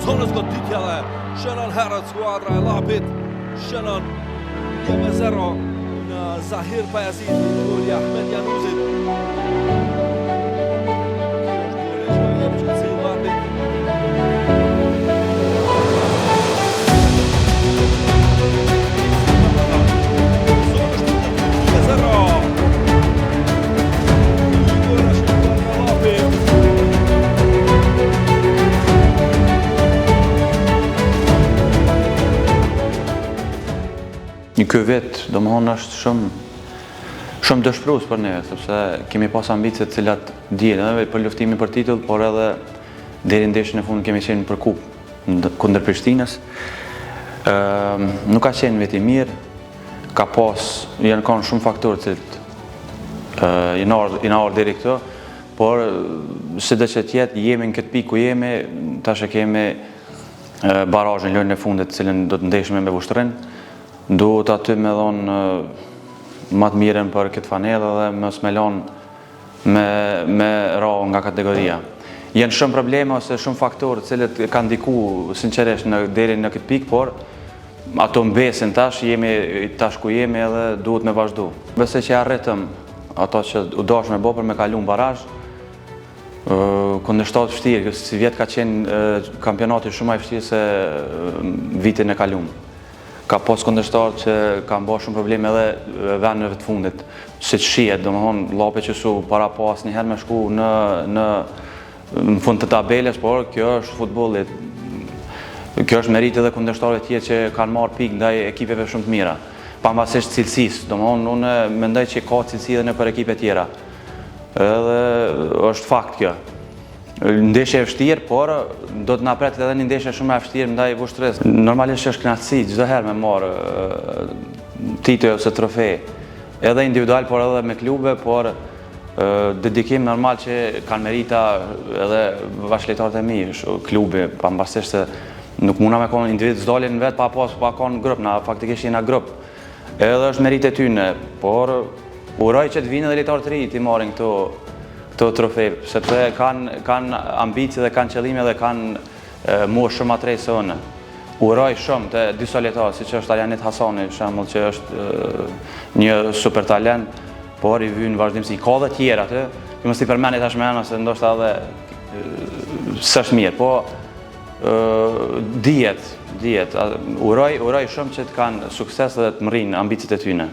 zonës goditja dhe shënon herët skuadra e Llapit, shënon 1-0 në Zahir Pajazit, goli Ahmed Januzit. Kjo është goli që jep qëtësi Llapit. Ky vit, domethënë, është shumë dëshpërues për ne, sepse kemi pas ambicie të cilat dihen edhe për luftimin për titull, por edhe deri në ndeshjen e fundit kemi qenë për kupë kundër Prishtinës. Nuk ka qenë vit i mirë, janë kanë shumë faktorë që janë ardhur deri këtu, por sido që të jetë, jemi në këtë pikë ku jemi, tash e kemi barazhin lojën e fundit, të cilën do të ndeshme me Vushtrrin. Duhet aty me dhonë më të mirën për këtë fanellë dhe mos me lanë me ra nga kategoria. Jenë shumë probleme ose shumë faktorë cilët kanë ndiku sinqerisht deri në këtë pikë, por ato mbesin tash, jemi tash ku jemi edhe duhet me vazhdu. Besoj që arritëm ato që u dash me bë për me kalu në barazh, kundërshtar të vështirë, si vjet ka qenë kampionati shumë më i vështirë se vitin e kaluar. Ka pas kundërshtar që kanë bërë shumë probleme edhe vendeve të fundit, siç shihet, domethënë Llapi që su para pas një herë me shku në fund të tabelës, por kjo është futbolli. Kjo është meritë edhe kundërshtarëve të tjerë që kanë marrë pikë ndaj ekipeve shumë të mira, pavarësisht cilësisë. Domethënë unë mendoj që ka cilësi edhe nëpër ekipe tjera. Edhe është fakt kjo. Ndeshje e vështirë, por do të na pretet edhe një ndeshje shumë e vështirë ndaj Vushtrrës. Normalisht është kënaqësi çdo herë me marrë titull ose trofe, edhe individual, por edhe me klube, por dedikim normal që kanë merita edhe bashkëlojtarët e mi, klubi, pavarësisht se nuk mundna me kon individ s'dalin vetë pa kon grup, na faktikisht jena grup. Edhe është meritë e tyre, por uroj që të vinë edhe lojtarë të rinj të marrin këto trofe, sepse kanë ambicie dhe kanë qëllime dhe kanë moshë shumë të re se unë. Uroj shumë të disa lojtarë, siç është Alianit Hasani, për shembull, që është një super talent, por i vjen vazhdimsi. Ka dhe tjerë aty, që mos i përmend tash më anë se ndoshta edhe s'është mirë, po dihet. Uroj shumë që të kanë sukses dhe të mërrin ambicjet e tyre.